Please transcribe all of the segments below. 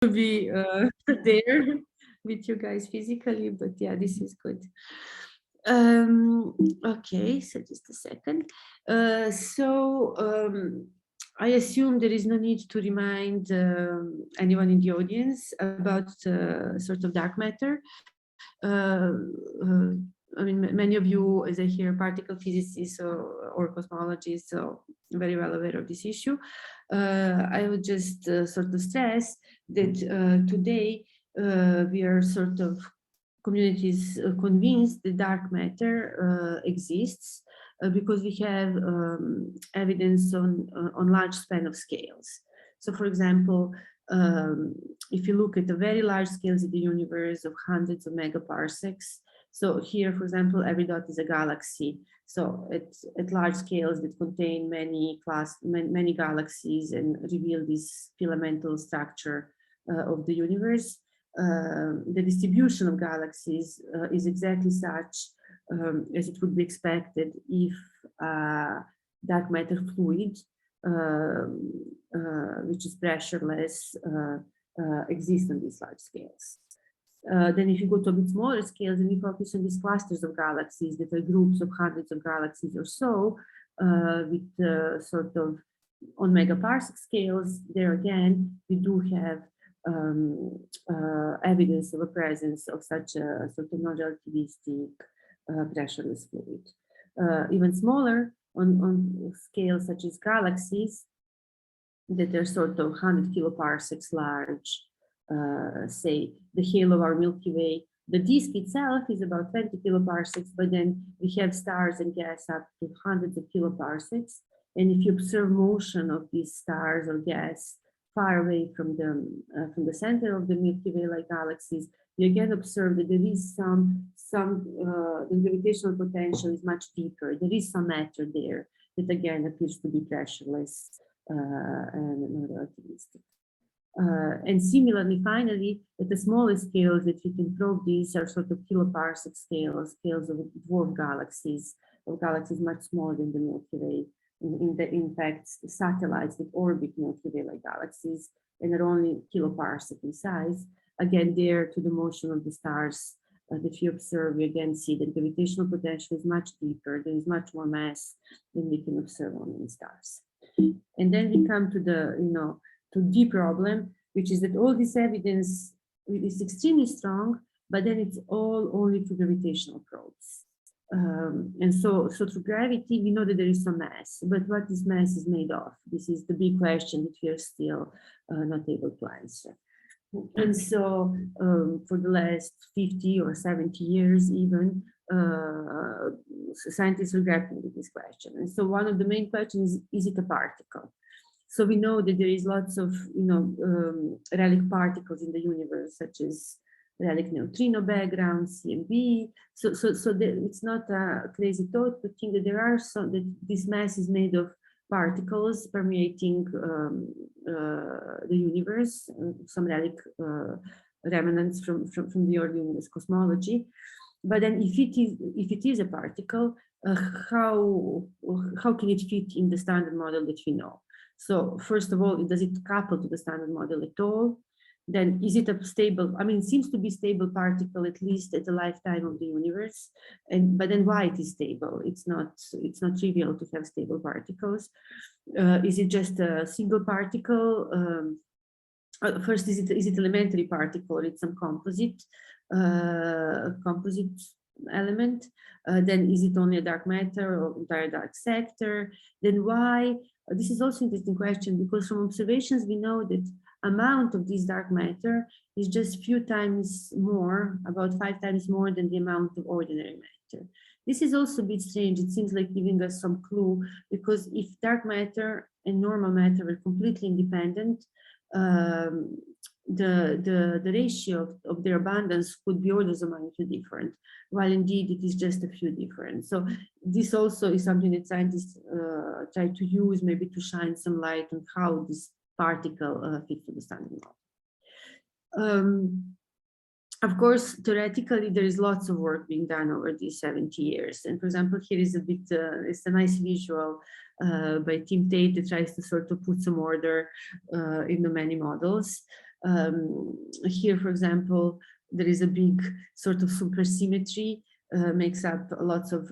to be there with you guys physically, but yeah, this is good. Okay, so just a second. I assume there is no need to remind anyone in the audience about sort of dark matter. I mean, many of you, as I hear, particle physicists or cosmologists, so very well aware of this issue. I would just sort of stress that today we are sort of communities convinced that dark matter exists because we have evidence on large span of scales. So, for example, if you look at the very large scales in the universe of hundreds of megaparsecs, so here, for example, every dot is a galaxy. So at large scales that contain many galaxies and reveal this filamental structure of the universe. The distribution of galaxies is exactly such as it would be expected if dark matter fluid, which is pressureless, exists on these large scales. Then if you go to a bit smaller scales and you focus on these clusters of galaxies that are groups of hundreds of galaxies or so, with sort of on megaparsec scales, there again, we do have evidence of a presence of such a sort of non-relativistic pressureless fluid. Even smaller on scales such as galaxies that are sort of 100 kiloparsecs large, say the halo of our Milky Way. The disk itself is about 20 kiloparsecs, but then we have stars and gas up to hundreds of kiloparsecs. And if you observe motion of these stars or gas far away from the center of the Milky Way, like galaxies, you again observe that there is the gravitational potential is much deeper. There is some matter there that again appears to be pressureless and non-relativistic. And similarly, finally, at the smallest scales that we can probe, these are sort of kiloparsec scales of dwarf galaxies, of galaxies much smaller than the Milky Way. In fact, satellites that orbit Milky Way-like galaxies and are only kiloparsec in size. Again, there to the motion of the stars that you observe, you again see that gravitational potential is much deeper. There is much more mass than we can observe on stars. And then we come to the, to the problem, which is that all this evidence is extremely strong, but then it's all only through gravitational probes. And so through gravity, we know that there is some mass, but what this mass is made of, this is the big question that we are still not able to answer. And so for the last 50 or 70 years even, scientists are grappling with this question. And so one of the main questions is it a particle? So we know that there is lots of relic particles in the universe, such as relic neutrino background, CMB. So it's not a crazy thought to think that there are that this mass is made of particles permeating the universe, some relic remnants from the early universe cosmology. But then if it is a particle, how can it fit in the standard model that we know? So first of all, does it couple to the standard model at all? Then is it a stable, I mean, it seems to be stable particle, at least at the lifetime of the universe. But then why it is stable? It's not trivial to have stable particles. Is it just a single particle? First, is it elementary particle or it's some composite element? Then is it only a dark matter or entire dark sector? Then why? This is also an interesting question, because from observations we know that amount of this dark matter is just few times more, about 5 times more than the amount of ordinary matter. This is also a bit strange. It seems like giving us some clue, because if dark matter and normal matter are completely independent, the ratio of their abundance could be orders of magnitude different, while indeed it is just a few different. So this also is something that scientists try to use, maybe to shine some light on how this particle fits to the standard model. Of course, theoretically, there is lots of work being done over these 70 years. And for example, here is it's a nice visual by Cta Data that tries to sort of put some order in the many models. Here, for example, there is a big sort of supersymmetry, makes up lots of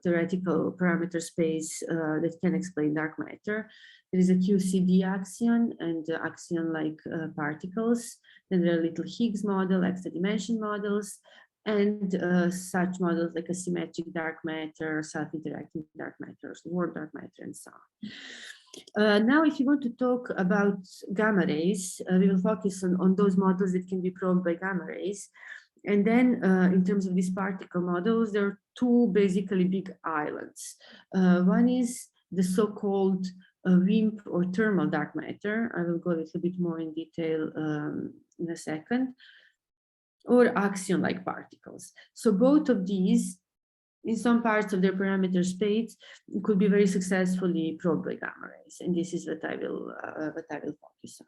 theoretical parameter space that can explain dark matter. There is a QCD axion and axion-like particles. Then there are little Higgs model, extra dimension models, and such models like asymmetric dark matter, self-interacting dark matter, warm dark matter, and so on. Now, if you want to talk about gamma rays, we will focus on those models that can be probed by gamma rays. And then in terms of these particle models, there are two basically big islands. One is the so-called WIMP or thermal dark matter. I will go a little bit more in detail in a second, or axion-like particles. So both of these, in some parts of their parameter space, could be very successfully probed by gamma rays. And this is what I will focus on.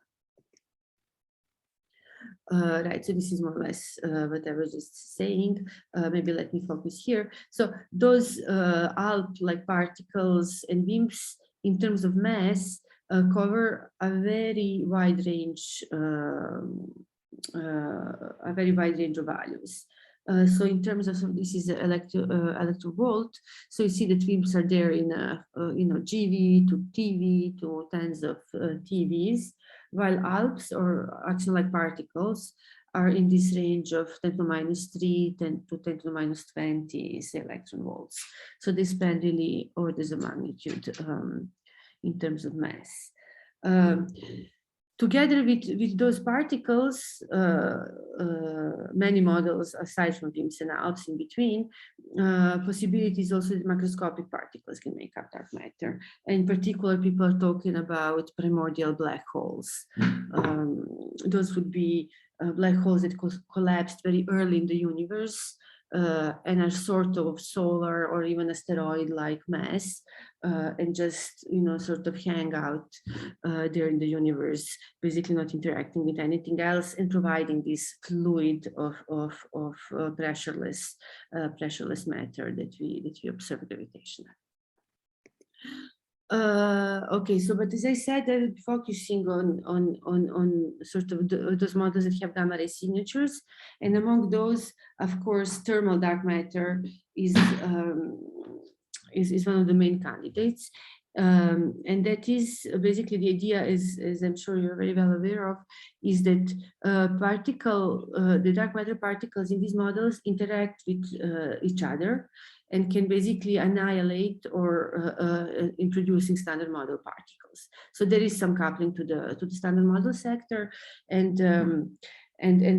Right, so this is more or less what I was just saying. Maybe let me focus here. So those Alp-like particles and WIMPs, in terms of mass, cover a very wide range, of values. So in terms of, this is electrovolt. So you see that WIMPs are there in GV to TV to tens of TVs, while Alps or axion-like particles are in this range of 10 to the minus 3, 10 to 10 to the minus 20 electron volts. So they span really orders of magnitude in terms of mass. Together with those particles, many models aside from WIMPs and Alps in between, possibilities also that macroscopic particles can make up dark matter. And in particular, people are talking about primordial black holes. Those would be black holes that collapsed very early in the universe and are sort of solar or even asteroid-like mass, and just sort of hang out there in the universe, basically not interacting with anything else and providing this fluid of pressureless matter that we observe gravitational. Okay, so but as I said, I will be focusing on sort of those models that have gamma ray signatures, and among those, of course, thermal dark matter is one of the main candidates, and that is basically the idea, as I'm sure you're very well aware of, is that the dark matter particles in these models interact with each other and can basically annihilate or in producing standard model particles. So there is some coupling to the standard model sector, and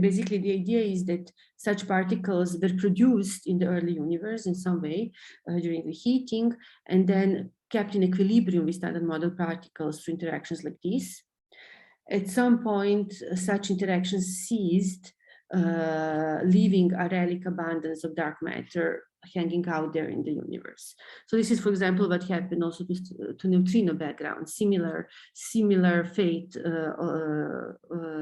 basically the idea is that such particles were produced in the early universe in some way during the heating, and then kept in equilibrium with standard model particles through interactions like this. At some point, such interactions ceased, leaving a relic abundance of dark matter hanging out there in the universe. So this is, for example, what happened also to neutrino background. Similar fate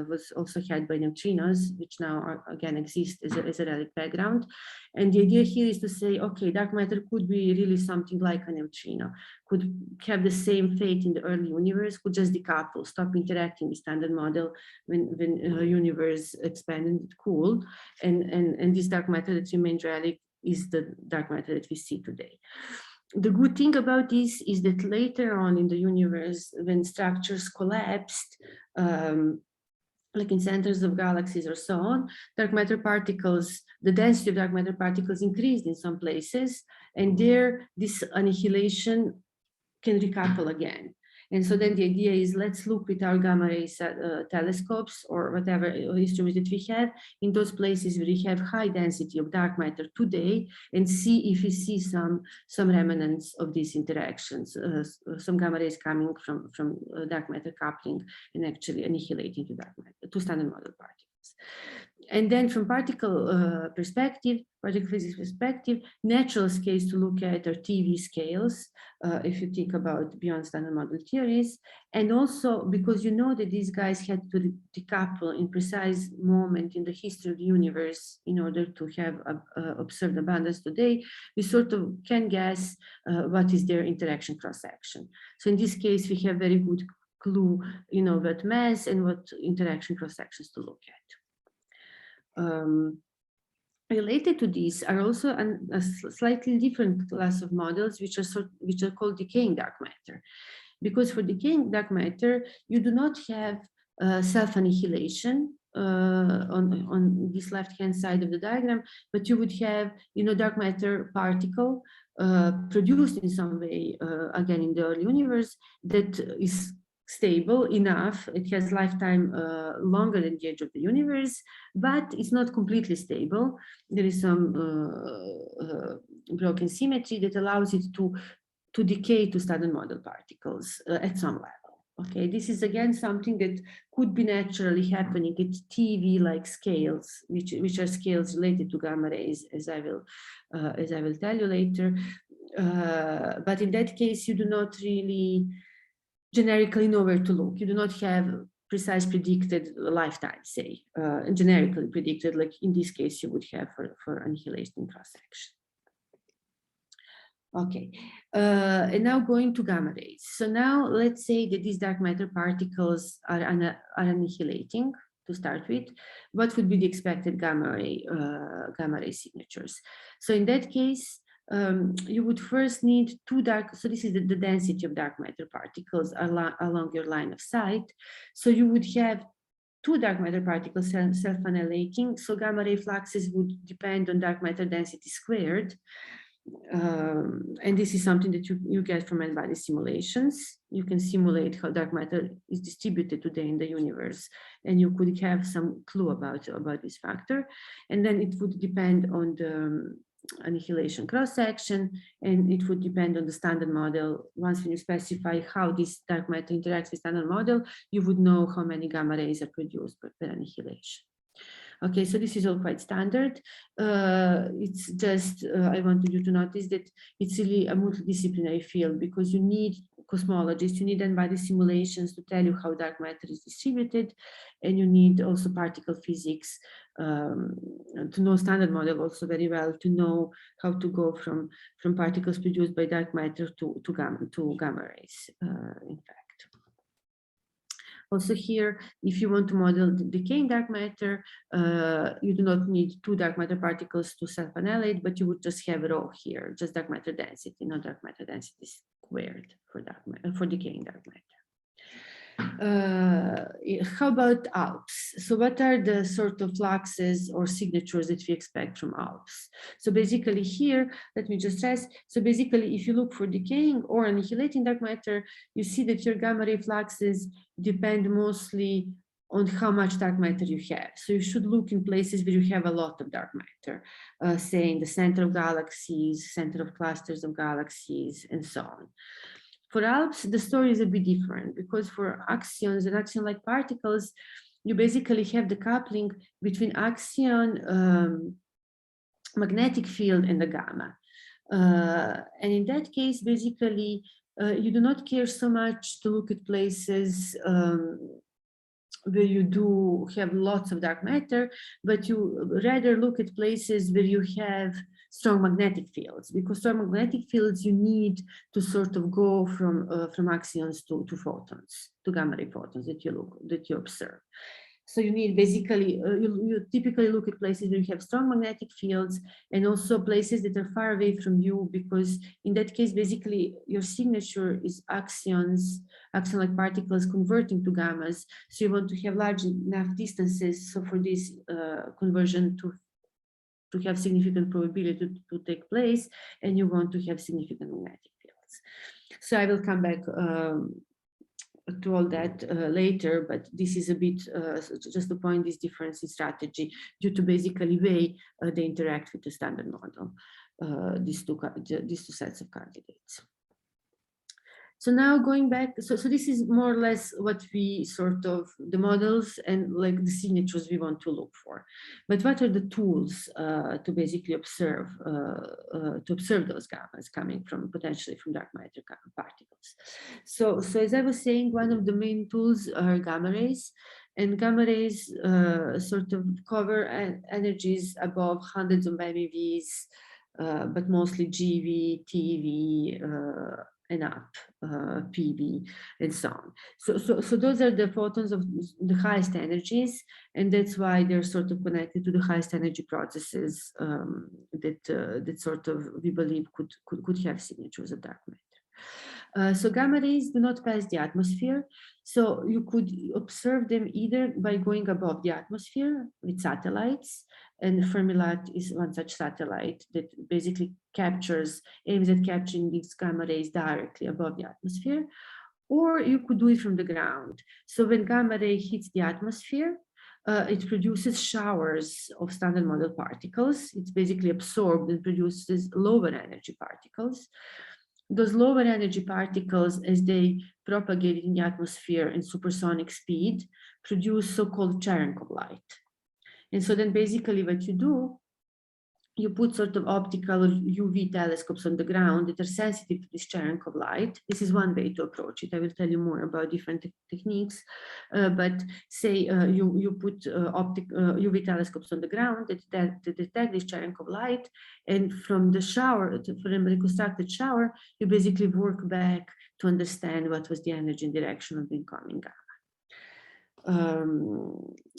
was also had by neutrinos, which now again exist as a relic background. And the idea here is to say, okay, dark matter could be really something like a neutrino, could have the same fate in the early universe, could just decouple, stop interacting with standard model when universe expanded and cooled, and this dark matter that remained relic is the dark matter that we see today. The good thing about this is that later on in the universe, when structures collapsed, like in centers of galaxies or so on, dark matter particles, the density of dark matter particles increased in some places, and there this annihilation can recouple again. And so then the idea is, let's look with our gamma ray telescopes or whatever instruments that we have in those places where we have high density of dark matter today, and see if we see some remnants of these interactions, some gamma rays coming from dark matter coupling and actually annihilating to dark matter, to standard model particles. And then from particle physics perspective, natural scales to look at are TV scales, if you think about beyond standard model theories. And also because you know that these guys had to decouple in precise moment in the history of the universe in order to have observed abundance today, we sort of can guess what is their interaction cross-section. So in this case, we have very good clue, what mass and what interaction cross sections to look at. Related to these are also a slightly different class of models, which are called decaying dark matter. Because for decaying dark matter, you do not have self-annihilation on this left-hand side of the diagram, but you would have, dark matter particle produced in some way, again, in the early universe, that is stable enough. It has lifetime longer than the age of the universe, but it's not completely stable. There is some broken symmetry that allows it to decay to standard model particles at some level. Okay, this is again something that could be naturally happening at TeV-like scales, which are scales related to gamma rays, as I will tell you later. But in that case, you do not really generically know where to look. You do not have precise predicted lifetime, say, generically predicted, like in this case you would have for annihilation cross-section. Okay, and now going to gamma rays. So now let's say that these dark matter particles are annihilating to start with. What would be the expected gamma ray signatures? So in that case, you would first need two dark, so this is the density of dark matter particles along your line of sight. So you would have two dark matter particles self-annihilating, so gamma ray fluxes would depend on dark matter density squared. And this is something that you get from N-body simulations. You can simulate how dark matter is distributed today in the universe, and you could have some clue about this factor. And then it would depend on the annihilation cross-section, and it would depend on the standard model. Once you specify how this dark matter interacts with standard model, you would know how many gamma rays are produced per annihilation. Okay, so this is all quite standard. It's just, I wanted you to notice that it's really a multidisciplinary field, because you need cosmologists, you need N-body simulations to tell you how dark matter is distributed, and you need also particle physics to know standard model also very well, to know how to go from particles produced by dark matter to gamma rays, in fact. Also here, if you want to model the decaying dark matter, you do not need two dark matter particles to self-annihilate, but you would just have rho here, just dark matter density, not dark matter density squared for decaying dark matter. How about Alps? So what are the sort of fluxes or signatures that we expect from Alps? So basically here, let me just stress, so basically if you look for decaying or annihilating dark matter, you see that your gamma ray fluxes depend mostly on how much dark matter you have. So you should look in places where you have a lot of dark matter, say in the center of galaxies, center of clusters of galaxies, and so on. For Alps, the story is a bit different, because for axions and axion-like particles, you basically have the coupling between axion magnetic field and the gamma. And in that case, basically, you do not care so much to look at places where you do have lots of dark matter, but you rather look at places where you have strong magnetic fields, because strong magnetic fields you need to sort of go from axions to photons, to gamma ray photons that you observe. So you need basically, you typically look at places where you have strong magnetic fields, and also places that are far away from you, because in that case, basically your signature is axion-like particles converting to gammas. So you want to have large enough distances, so for this conversion to have significant probability to take place, and you want to have significant magnetic fields. So I will come back to all that later, but this is a bit just to point this difference in strategy due to basically way they interact with the standard model, these two sets of candidates. So now going back, so this is more or less what we sort of, the models and like the signatures we want to look for. But what are the tools to basically observe, those gammas coming from potentially from dark matter particles? So as I was saying, one of the main tools are gamma rays. And gamma rays sort of cover energies above hundreds of MeVs, but mostly GeV, TeV, and up, PV, and so on. So those are the photons of the highest energies, and that's why they're sort of connected to the highest energy processes that sort of we believe could have signatures of dark matter. So gamma rays do not pass the atmosphere, so you could observe them either by going above the atmosphere with satellites, and Fermi LAT is one such satellite that basically aims at capturing these gamma rays directly above the atmosphere, or you could do it from the ground. So when gamma ray hits the atmosphere, it produces showers of standard model particles. It's basically absorbed and produces lower energy particles. Those lower energy particles, as they propagate in the atmosphere in supersonic speed, produce so-called Cherenkov light. And so then basically what you do, you put sort of optical or UV telescopes on the ground that are sensitive to this Cherenkov light. This is one way to approach it. I will tell you more about different techniques, but say you put UV telescopes on the ground that detect this Cherenkov light, and from the shower, from a reconstructed shower, you basically work back to understand what was the energy and direction of the incoming gamma.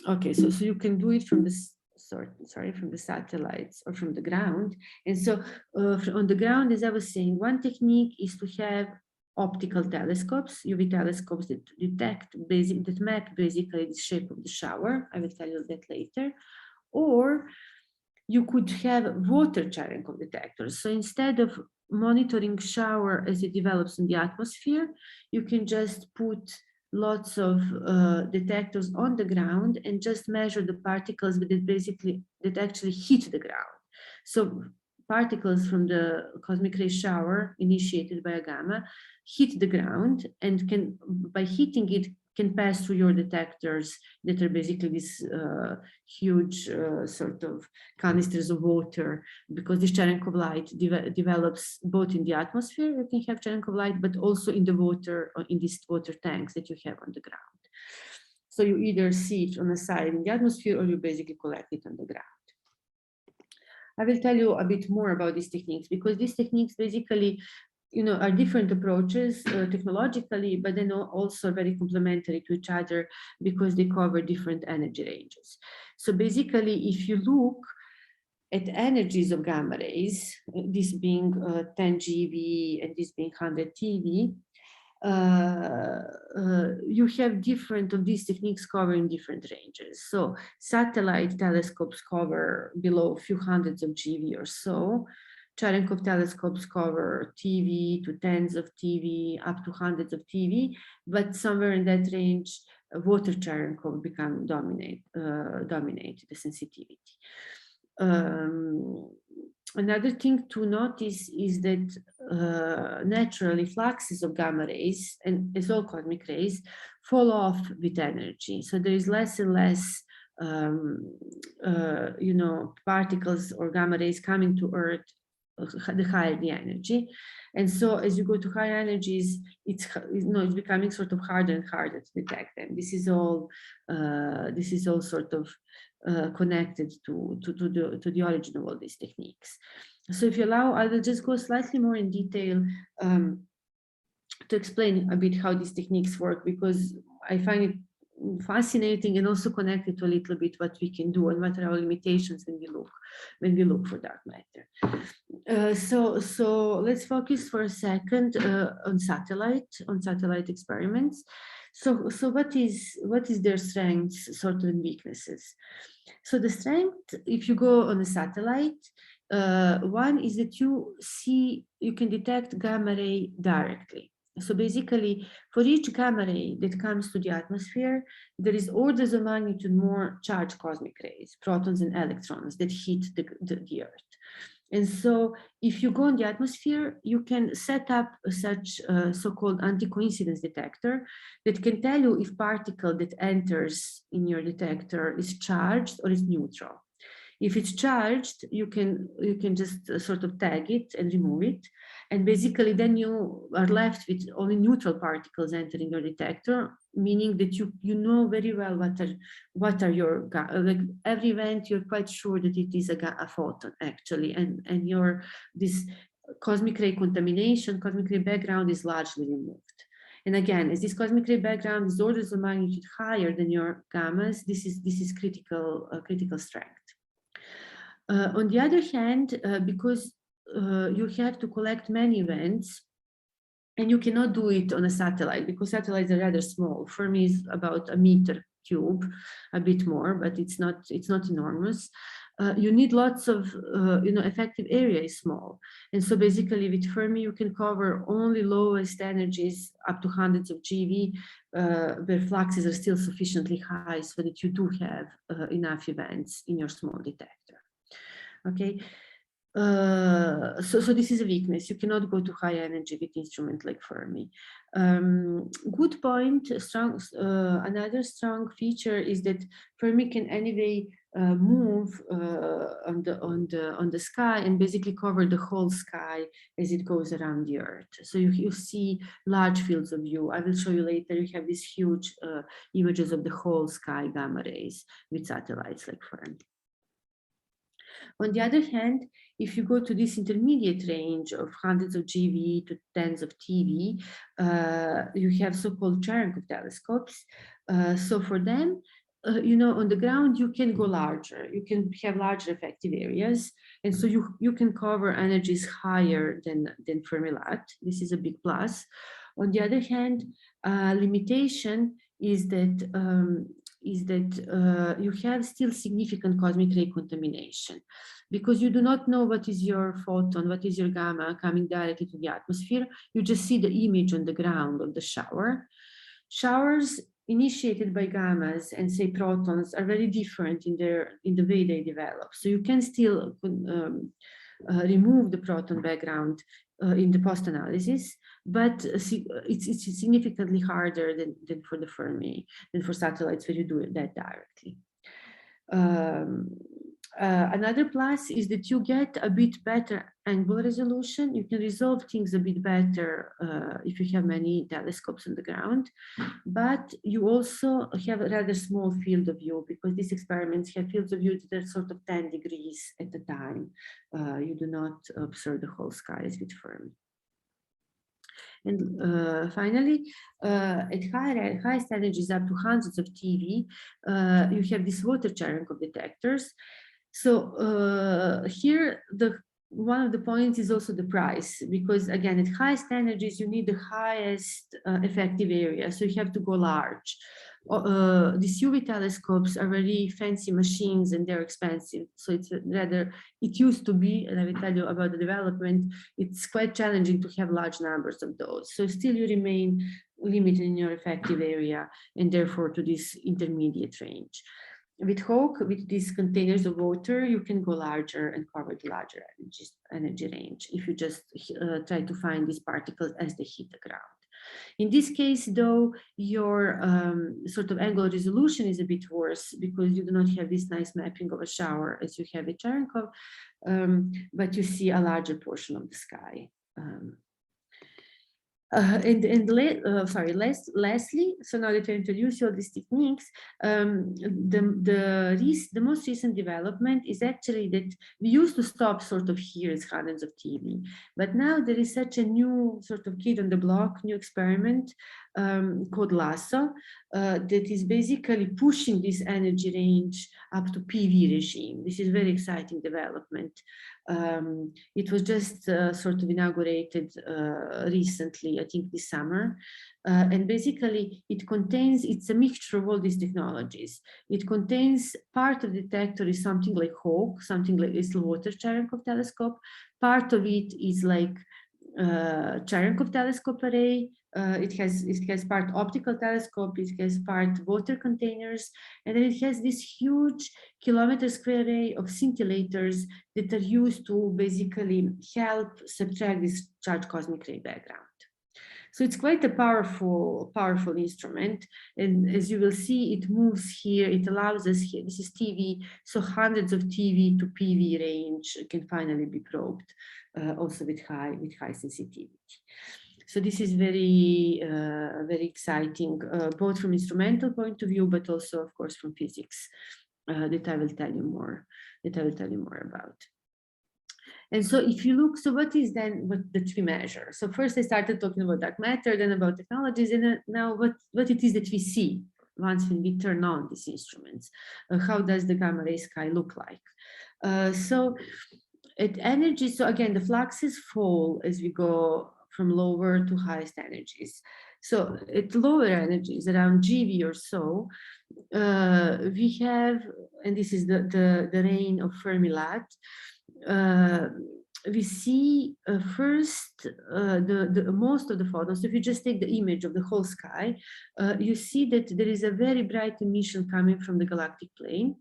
Okay, so you can do it from the from the satellites or from the ground. And so on the ground, as I was saying, one technique is to have optical telescopes, UV telescopes that detect that map basically the shape of the shower. I will tell you that later. Or you could have water Cherenkov detectors. So instead of monitoring shower as it develops in the atmosphere, you can just put lots of detectors on the ground and just measure the particles that actually hit the ground. So particles from the cosmic ray shower initiated by a gamma hit the ground, and can, by hitting it, can pass through your detectors that are basically these huge sort of canisters of water, because this Cherenkov light develops both in the atmosphere. You can have Cherenkov light, but also in the water, or in these water tanks that you have on the ground. So you either see it on the side in the atmosphere, or you basically collect it on the ground. I will tell you a bit more about these techniques, because these techniques basically, are different approaches technologically, but then also very complementary to each other because they cover different energy ranges. So basically, if you look at energies of gamma rays, this being 10 GeV and this being 100 TeV, you have different of these techniques covering different ranges. So satellite telescopes cover below a few hundreds of GeV or so. Cherenkov telescopes cover TeV to tens of TeV, up to hundreds of TeV, but somewhere in that range, water Cherenkov dominate the sensitivity. Another thing to notice is that naturally fluxes of gamma rays, and as all cosmic rays, fall off with energy. So there is less and less particles or gamma rays coming to Earth the higher the energy. And so as you go to higher energies, it's becoming sort of harder and harder to detect them. This is all sort of connected to the origin of all these techniques. So if you allow, I will just go slightly more in detail to explain a bit how these techniques work, because I find it fascinating and also connected to a little bit what we can do and what are our limitations when we look for dark matter. So let's focus for a second on satellite experiments. So what is their strengths, sort of, and weaknesses? So the strength, if you go on a satellite, one is that you can detect gamma ray directly. So basically, for each gamma ray that comes to the atmosphere, there is orders of magnitude more charged cosmic rays, protons and electrons, that hit the Earth. And so if you go in the atmosphere, you can set up such a so-called anti-coincidence detector that can tell you if particle that enters in your detector is charged or is neutral. If it's charged, you can just sort of tag it and remove it. And basically then you are left with only neutral particles entering your detector, meaning that you know very well what are your, like every event, you're quite sure that it is a photon actually, and this cosmic ray contamination, cosmic ray background is largely removed. And again, as this cosmic ray background is orders of magnitude higher than your gammas, this is critical strength. On the other hand, because you have to collect many events, and you cannot do it on a satellite because satellites are rather small. Fermi is about a meter cube, a bit more, but it's not enormous. You need lots of, effective area is small. And so basically with Fermi, you can cover only lowest energies up to hundreds of GeV, where fluxes are still sufficiently high so that you do have enough events in your small detector. Okay. So this is a weakness. You cannot go to high energy with instrument like Fermi. Good point. Another strong feature is that Fermi can anyway move on the sky and basically cover the whole sky as it goes around the Earth. So you see large fields of view. I will show you later. You have these huge images of the whole sky gamma rays with satellites like Fermi. On the other hand, if you go to this intermediate range of hundreds of GeV to tens of TeV, you have so-called Tranquil telescopes. So for them, on the ground, you can go larger. You can have larger effective areas. And so you can cover energies higher than Fermi LAT. This is a big plus. On the other hand, limitation is that you have still significant cosmic ray contamination because you do not know what is your photon, what is your gamma coming directly to the atmosphere. You just see the image on the ground of the shower. Showers initiated by gammas and say protons are very different in the way they develop. So you can still remove the proton background in the post-analysis, but it's significantly harder than for the Fermi, than for satellites where you do that directly. Another plus is that you get a bit better angular resolution. You can resolve things a bit better if you have many telescopes on the ground, but you also have a rather small field of view because these experiments have fields of view that are sort of 10 degrees at a time. You do not observe the whole skies with Fermi. And finally, at highest energies up to hundreds of TeV, you have this water Cherenkov detectors. So here, one of the points is also the price, because again, at highest energies, you need the highest effective area. So you have to go large. These UV telescopes are very fancy machines and they're expensive. So it's rather, it used to be, and I will tell you about the development, it's quite challenging to have large numbers of those. So still you remain limited in your effective area and therefore to this intermediate range. With HAWK, with these containers of water, you can go larger and cover the larger energy range if you just try to find these particles as they hit the ground. In this case, though, your sort of angular resolution is a bit worse because you do not have this nice mapping of a shower as you have at Cherenkov, but you see a larger portion of the sky. Lastly, so now that I introduce you all these techniques, the most recent development is actually that we used to stop sort of here as hundreds of TeV, but now there is such a new sort of kid on the block, new experiment called LASSO that is basically pushing this energy range up to PV regime. This is very exciting development. It was just sort of inaugurated recently, I think this summer. And basically it's a mixture of all these technologies. It contains part of the detector is something like HAWK, something like this water Cherenkov telescope. Part of it is like Cherenkov telescope array. It has part optical telescope, it has part water containers, and then it has this huge kilometer square array of scintillators that are used to basically help subtract this charged cosmic ray background. So it's quite a powerful instrument. And as you will see, it moves here. It allows us here, this is TeV, so hundreds of TeV to PV range can finally be probed, also with high sensitivity. So this is very exciting, both from instrumental point of view, but also, of course, from physics, that I will tell you more about. And so if you look, so what is then what that we measure? So first I started talking about dark matter, then about technologies, and now what it is that we see once when we turn on these instruments. How does the gamma ray sky look like? So at energy, so again, the fluxes fall as we go from lower to highest energies. So at lower energies, around GeV or so, we have, and this is the reign of Fermi LAT, we see first the most of the photons. So if you just take the image of the whole sky, you see that there is a very bright emission coming from the galactic plane.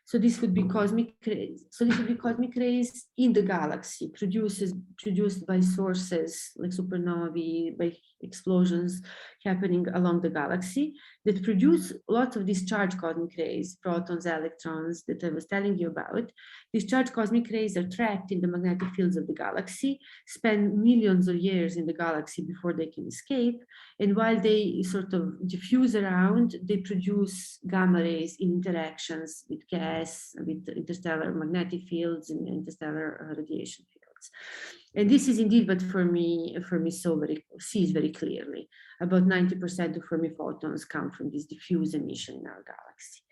So this would be cosmic rays. So this would be cosmic rays in the galaxy, produced by sources like supernovae, by explosions happening along the galaxy that produce lots of discharged cosmic rays, protons, electrons that I was telling you about. Discharged cosmic rays are trapped in the magnetic fields of the galaxy, spend millions of years in the galaxy before they can escape. And while they sort of diffuse around, they produce gamma rays in interactions with gas, with interstellar magnetic fields and interstellar radiation fields. And this is indeed what Fermi sees very clearly. About 90% of Fermi photons come from this diffuse emission in our galaxy.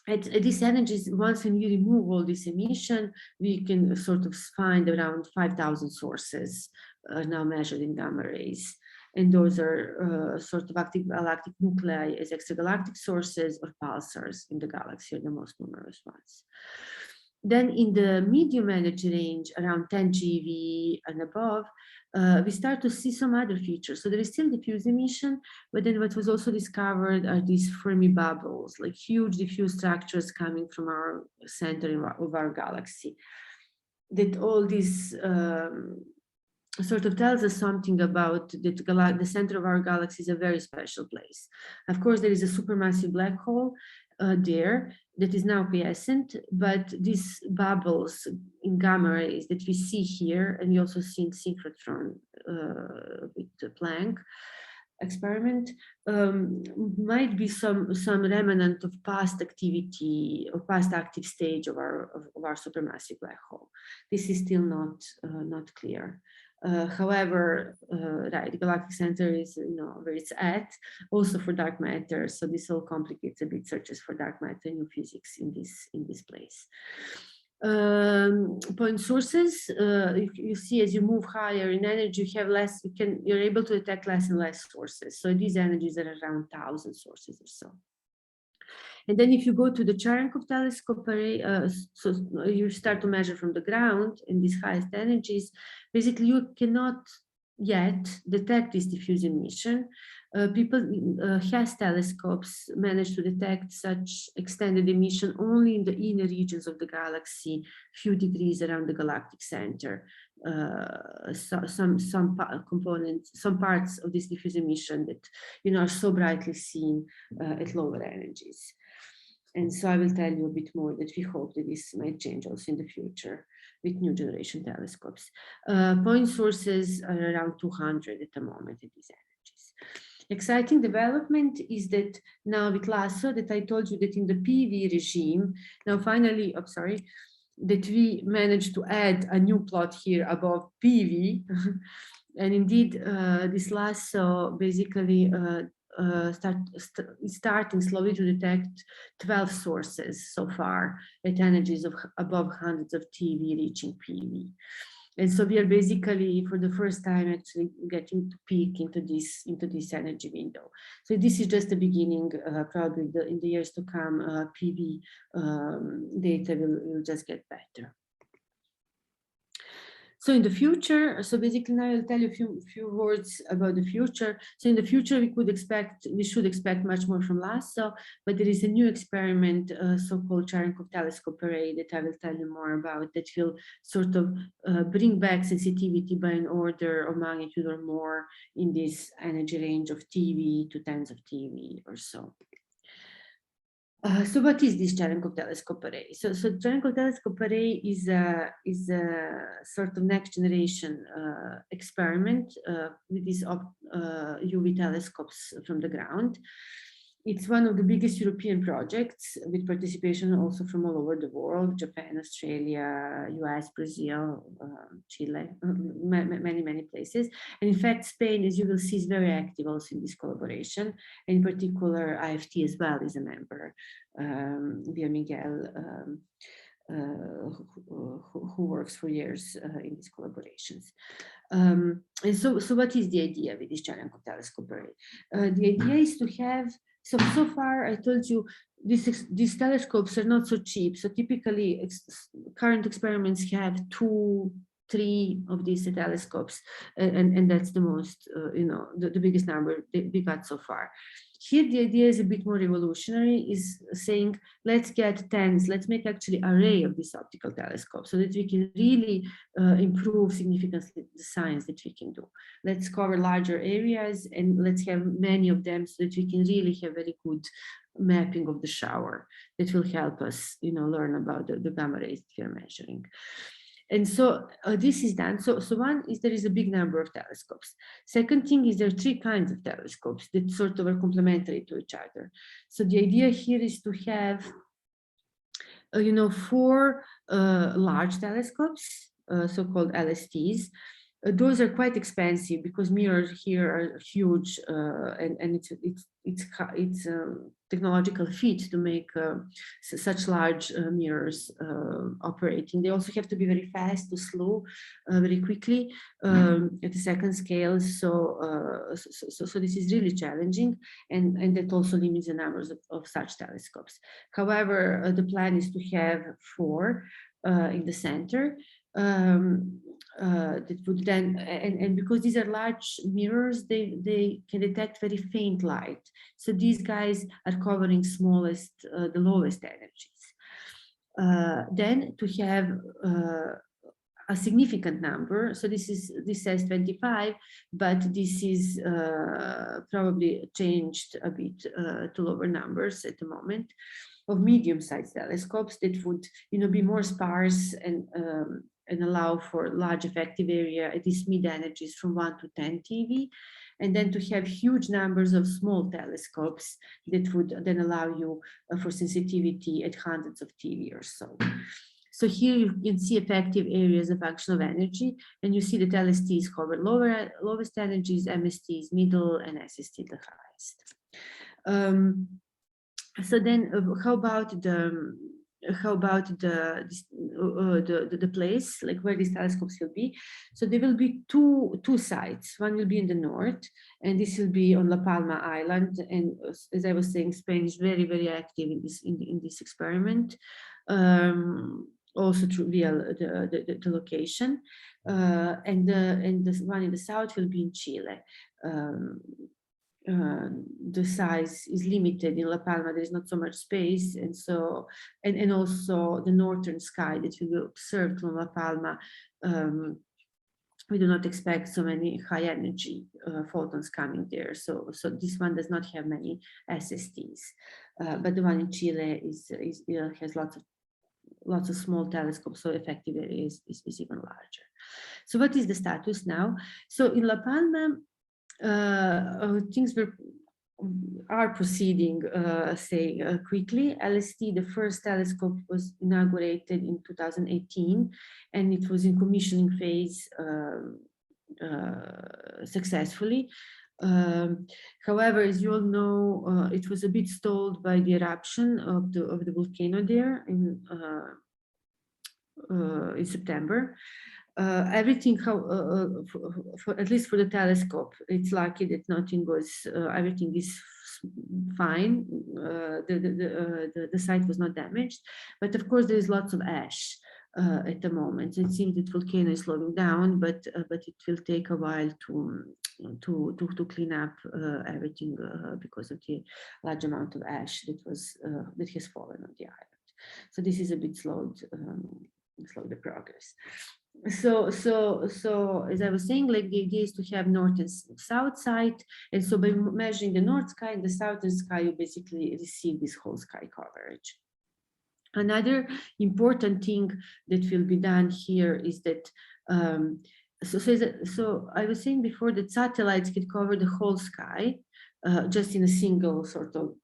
At these energies, once when we remove all this emission, we can sort of find around 5,000 sources now measured in gamma rays. And those are sort of active galactic nuclei as extragalactic sources or pulsars in the galaxy, are the most numerous ones. Then in the medium energy range, around 10 GeV and above, we start to see some other features. So there is still diffuse emission, but then what was also discovered are these Fermi bubbles, like huge diffuse structures coming from our center of our galaxy. That all this sort of tells us something about that the center of our galaxy is a very special place. Of course, there is a supermassive black hole there that is now quiescent, but these bubbles in gamma rays that we see here, and we also see in synchrotron with the Planck experiment, might be some remnant of past activity or past active stage of our supermassive black hole. This is still not clear. However, right, the Galactic Center is where it's at, also for dark matter. So this all complicates a bit searches for dark matter new physics in this place. Point sources, you see as you move higher in energy, you have less. You're able to detect less and less sources. So these energies are around 1,000 sources or so. And then if you go to the Tranquil Telescope array, so you start to measure from the ground in these highest energies, basically you cannot yet detect this diffuse emission. Has telescopes manage to detect such extended emission only in the inner regions of the galaxy, few degrees around the galactic center. Some components, some parts of this diffuse emission that are so brightly seen at lower energies. And so I will tell you a bit more that we hope that this might change also in the future with new generation telescopes. Point sources are around 200 at the moment at these energies. Exciting development is that now with LASSO, that I told you that in the PV regime, now finally, that we managed to add a new plot here above PV. And indeed, this LASSO basically starting slowly to detect 12 sources so far at energies of above hundreds of TeV reaching PV. And so we are basically for the first time actually getting to peak into this energy window. So this is just the beginning. Probably in the years to come, PV data will just get better. So in the future, so basically now I'll tell you a few words about the future. So in the future, we should expect much more from LASSO, but there is a new experiment, so-called Tranquil Telescope array that I will tell you more about, that will sort of bring back sensitivity by an order of magnitude or more in this energy range of TeV to tens of TeV or so. So what is this Tranquil Telescope array? So Tranquil Telescope array is a sort of next generation experiment with these UV telescopes from the ground. It's one of the biggest European projects with participation also from all over the world: Japan, Australia, US, Brazil, Chile, many places. And in fact, Spain, as you will see, is very active also in this collaboration. And in particular, IFT as well is a member, via Miguel, who works for years in these collaborations. And so what is the idea with this giant telescope array? The idea is to have, so far I told you these telescopes are not so cheap. So typically current experiments have 2, 3 of these telescopes, and that's the most, the biggest number we got so far. Here, the idea is a bit more revolutionary, is saying, let's get tens, let's make actually array of these optical telescopes so that we can really improve significantly the science that we can do. Let's cover larger areas and let's have many of them so that we can really have very good mapping of the shower that will help us, learn about the gamma rays that we are measuring. And so this is done. So one is there is a big number of telescopes. Second thing is there are 3 kinds of telescopes that sort of are complementary to each other. So the idea here is to have, 4 large telescopes, so-called LSTs. Those are quite expensive because mirrors here are huge, and it's a technological feat to make such large mirrors operating. They also have to be very fast to slow very quickly at the second scale. So this is really challenging, and that also limits the numbers of such telescopes. However, the plan is to have 4 in the center. That would then, and because these are large mirrors, they can detect very faint light. So these guys are covering the lowest energies. Then to have a significant number, so this says 25, but this is probably changed a bit to lower numbers at the moment, of medium-sized telescopes that would, be more sparse and allow for large effective area at these mid energies from 1 to 10 TeV, and then to have huge numbers of small telescopes that would then allow you for sensitivity at hundreds of TeV or so. So here you can see effective areas of action of energy, and you see that LSTs cover lowest energies, MSTs middle, and SST the highest. So then, how about the place, like where these telescopes will be? So there will be two sites. One will be in the north, and this will be on La Palma Island. And as I was saying, Spain is very, very active in this experiment. Also to reveal the location, and the one in the south will be in Chile. The size is limited in La Palma. There is not so much space, and so and also the northern sky that we will observe from La Palma, we do not expect so many high energy photons coming there. So this one does not have many SSTs, but the one in Chile has lots of small telescopes, so effective area is even larger. So what is the status now? So in La Palma, things are proceeding, quickly. LST, the first telescope, was inaugurated in 2018, and it was in commissioning phase successfully. However, as you all know, it was a bit stalled by the eruption of the volcano there in September. Everything, at least for the telescope, it's lucky that nothing was. Everything is fine. The site was not damaged, but of course there is lots of ash at the moment. It seems that volcano is slowing down, but it will take a while to clean up everything because of the large amount of ash that has fallen on the island. So this is a bit slowed the progress. So as I was saying, like, the idea is to have north and south side, and so by measuring the north sky and the southern sky, you basically receive this whole sky coverage. Another important thing that will be done here is that so I was saying before that satellites can cover the whole sky just in a single sort of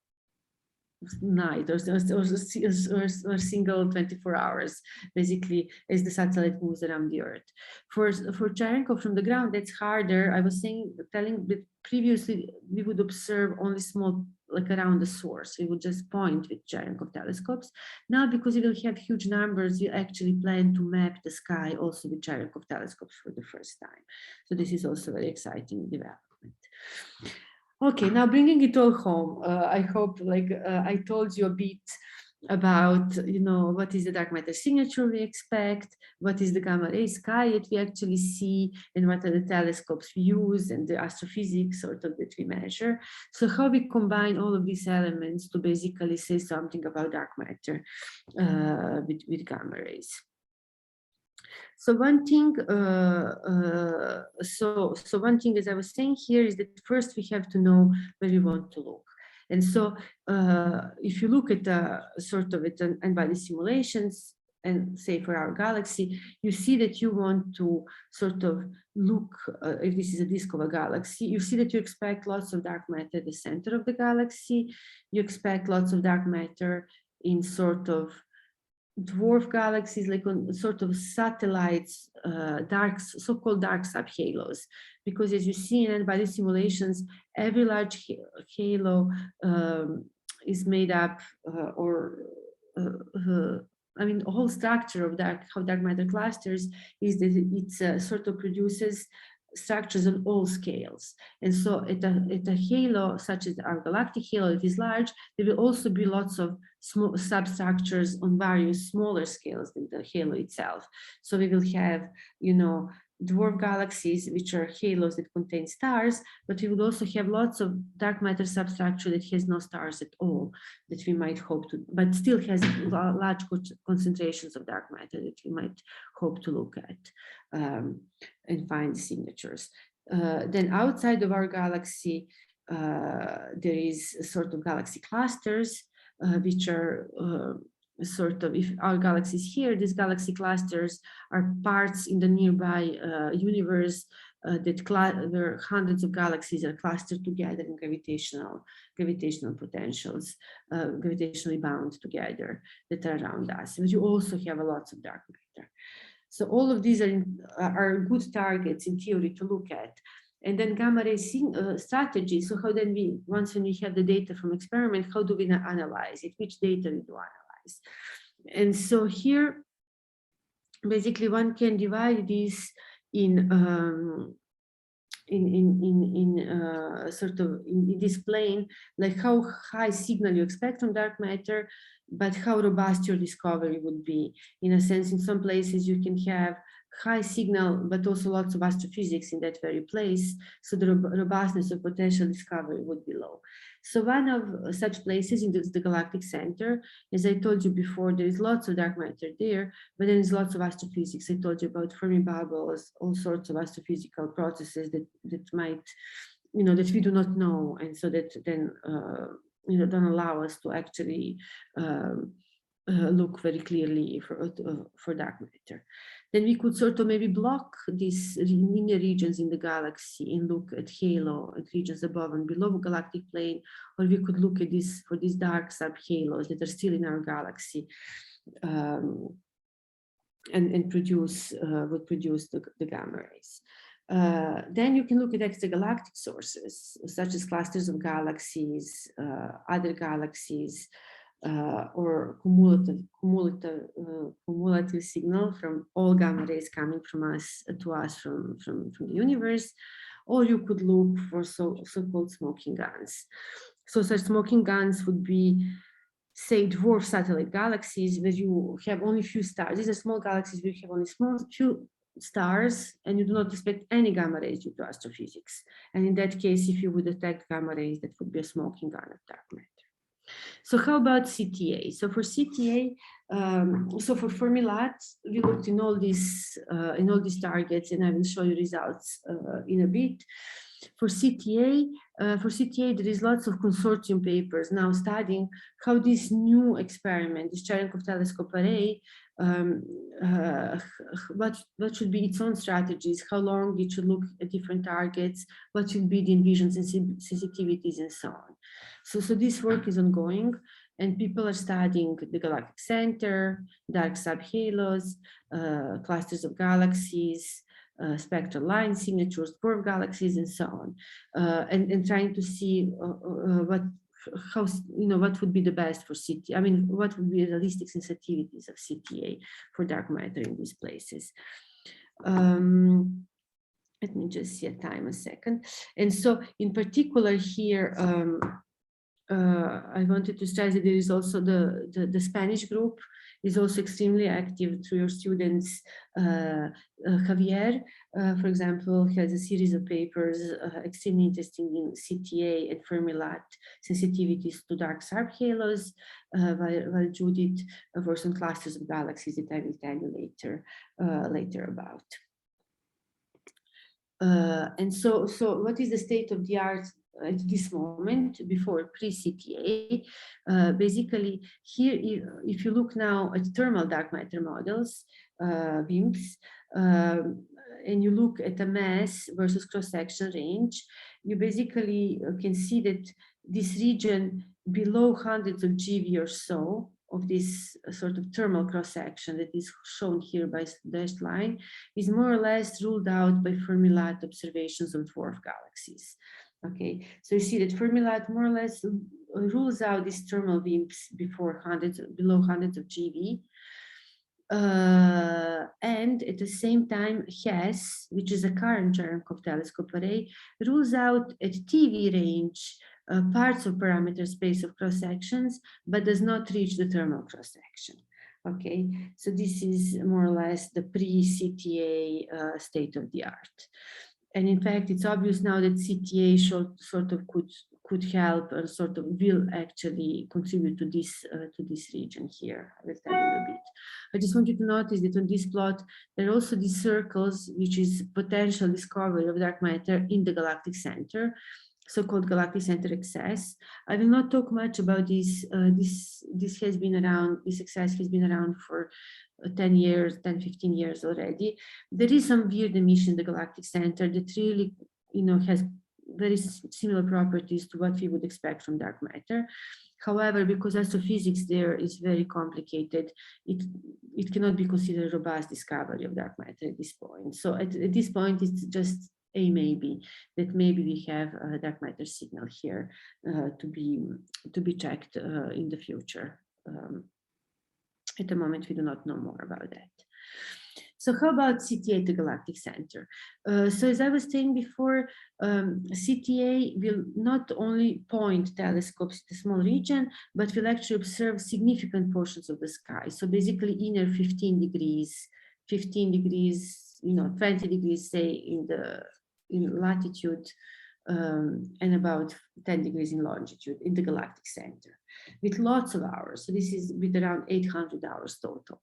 night or single 24 hours, basically, as the satellite moves around the Earth. For Cherenkov from the ground, that's harder. I was telling that previously we would observe only small, like around the source. We would just point with Cherenkov telescopes. Now, because we will have huge numbers, we actually plan to map the sky also with Cherenkov telescopes for the first time. So this is also very exciting development. Okay, now bringing it all home, I hope I told you a bit about, what is the dark matter signature we expect, what is the gamma ray sky that we actually see, and what are the telescopes we use and the astrophysics sort of that we measure. So how we combine all of these elements to basically say something about dark matter with gamma rays. So one thing, one thing, as I was saying here, is that first we have to know where we want to look. And so if you look at sort of it and by the simulations, and say for our galaxy, you see that you want to sort of look, if this is a disk of a galaxy, you see that you expect lots of dark matter at the center of the galaxy. You expect lots of dark matter in sort of dwarf galaxies, like on sort of satellites, so-called dark subhalos, because as you see in by the simulations, every large halo is made up I mean, the whole structure of how dark matter clusters is that it sort of produces structures on all scales. And so at a halo such as our galactic halo, it is large, there will also be lots of small substructures on various smaller scales than the halo itself. So we will have, dwarf galaxies, which are halos that contain stars, but we would also have lots of dark matter substructure that has no stars at all, that we might hope to, but still has large concentrations of dark matter that we might hope to look at and find signatures. Then outside of our galaxy, there is a sort of galaxy clusters, which are sort of, if our galaxy is here, these galaxy clusters are parts in the nearby universe where hundreds of galaxies are clustered together in gravitational potentials, gravitationally bound together that are around us. But you also have a lot of dark matter. So all of these are good targets in theory to look at. And then gamma ray strategy. So how then once when we have the data from experiment, how do we analyze it? Which data we do analyze? And so here, basically, one can divide this in this plane, like how high signal you expect from dark matter, but how robust your discovery would be. In a sense, in some places you can have high signal, but also lots of astrophysics in that very place. So the robustness of potential discovery would be low. So one of such places is the Galactic Center. As I told you before, there is lots of dark matter there, but then there's lots of astrophysics. I told you about Fermi bubbles, all sorts of astrophysical processes that might, that we do not know. And so that then, don't allow us to actually look very clearly for dark matter. Then we could sort of maybe block these linear regions in the galaxy and look at halo, at regions above and below galactic plane, or we could look at this for these dark subhalos that are still in our galaxy, and would produce the gamma rays. Then you can look at extragalactic sources, such as clusters of galaxies, other galaxies, or cumulative signal from all gamma rays coming from us from the universe, or you could look for so-called smoking guns. So such smoking guns would be, say, dwarf satellite galaxies where you have only few stars. These are small galaxies where you have only few stars, and you do not expect any gamma rays due to astrophysics. And in that case, if you would detect gamma rays, that would be a smoking gun of dark matter. So how about CTA? So for CTA, so for Fermi LAT, we looked in all these targets, and I will show you results in a bit. For CTA, there is lots of consortium papers now studying how this new experiment, this Cherenkov telescope array, what should be its own strategies, how long it should look at different targets, what should be the envisioned sensitivities, and so on. So this work is ongoing, And people are studying the Galactic Center, dark subhalos, clusters of galaxies, spectral line signatures, dwarf galaxies, and so on, and trying to see what would be the best for CTA. I mean, what would be realistic sensitivities of CTA for dark matter in these places. Let me just see a time a second. And so in particular here, I wanted to stress that there is also the Spanish group is also extremely active through your students. Javier, for example, has a series of papers extremely interesting in CTA and Fermi LAT sensitivities to dark subhalos, while Judith works on clusters of galaxies that I will tell you later about. And so what is the state of the art at this moment before pre-CTA? Basically, here, if you look now at thermal dark matter models, WIMPs, and you look at the mass versus cross-section range, you basically can see that this region below hundreds of GeV or so of this sort of thermal cross-section that is shown here by dashed line is more or less ruled out by Fermi LAT observations of dwarf galaxies. Okay, so you see that Fermi LAT more or less rules out these thermal WIMPs below hundreds of GeV. And at the same time, HESS, which is a current Cherenkov telescope array, rules out at TV range parts of parameter space of cross sections, but does not reach the thermal cross section. Okay, so this is more or less the pre-CTA state of the art. And in fact, it's obvious now that CTA sort of could help and sort of will actually contribute to this region here. I will tell you a bit. I just want you to notice that on this plot, there are also these circles, which is potential discovery of dark matter in the galactic center, so-called Galactic Center excess. I will not talk much about this. This has been around, this excess has been around for 10 years, 10, 15 years already. There is some weird emission in the Galactic Center that really, has very similar properties to what we would expect from dark matter. However, because astrophysics there is very complicated, it cannot be considered a robust discovery of dark matter at this point. So at this point, it's just a maybe that maybe we have a dark matter signal here to be checked in the future. At the moment, we do not know more about that. So how about CTA at the Galactic Center? So as I was saying before, CTA will not only point telescopes to small region, but will actually observe significant portions of the sky. So basically inner 15 degrees, 20 degrees, say in latitude, and about 10 degrees in longitude in the Galactic Center with lots of hours. So this is with around 800 hours total.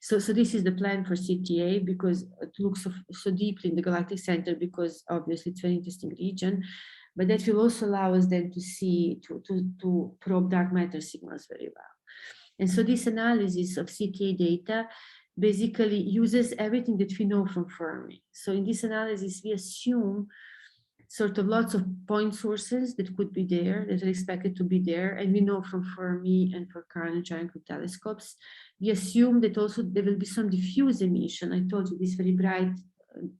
So this is the plan for CTA because it looks so deeply in the Galactic Center because obviously it's a very interesting region, but that will also allow us then to see, to probe dark matter signals very well. And so this analysis of CTA data basically uses everything that we know from Fermi. So in this analysis, we assume sort of lots of point sources that could be there, that are expected to be there. And we know from Fermi and for current Tranquil telescopes, we assume that also there will be some diffuse emission. I told you this very bright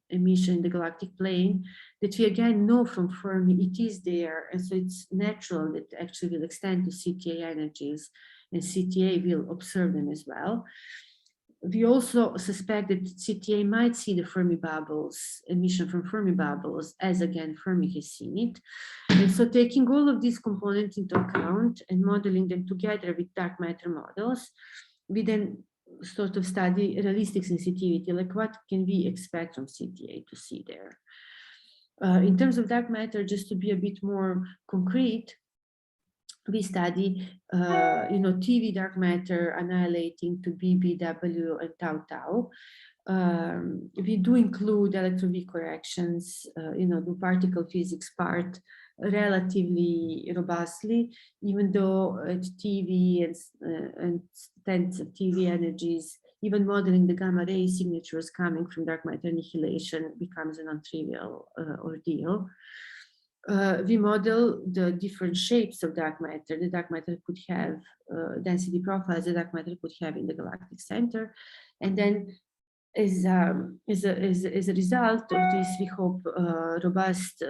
emission in the galactic plane that we again know from Fermi, it is there. And so it's natural that actually will extend to CTA energies and CTA will observe them as well. We also suspect that CTA might see the Fermi bubbles, emission from Fermi bubbles, as again Fermi has seen it. And so taking all of these components into account and modeling them together with dark matter models, we then sort of study realistic sensitivity, like what can we expect from CTA to see there. In terms of dark matter, just to be a bit more concrete, we study, TV dark matter annihilating to BBW and tau tau. We do include electron-weak corrections, the particle physics part relatively robustly, even though at TV and tens of TV energies, even modeling the gamma ray signatures coming from dark matter annihilation becomes a non-trivial ordeal. we model the different shapes of dark matter. The dark matter could have density profiles the dark matter could have in the galactic center. And then as a result of this, we hope robust,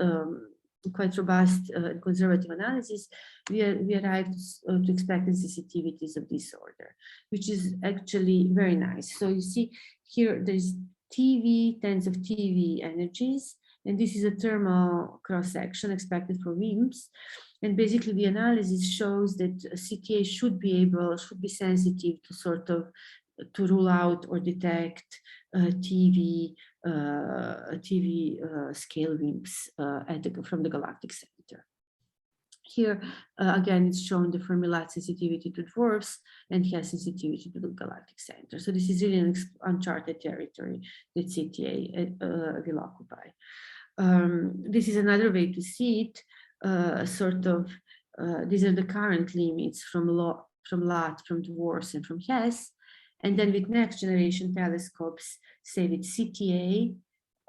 quite robust and conservative analysis, we arrived to expected sensitivities of this order, which is actually very nice. So you see here, there's TeV, tens of TeV energies, and this is a thermal cross-section expected for WIMPs. And basically the analysis shows that CTA should be sensitive to sort of to rule out or detect TeV scale WIMPs from the galactic center. Here, again, it's shown the Fermi LAT sensitivity to dwarfs and has sensitivity to the galactic center. So this is really an uncharted territory that CTA will occupy. This is another way to see it, these are the current limits from LAT, from dwarfs, and from Hess. And then with next generation telescopes, say with CTA,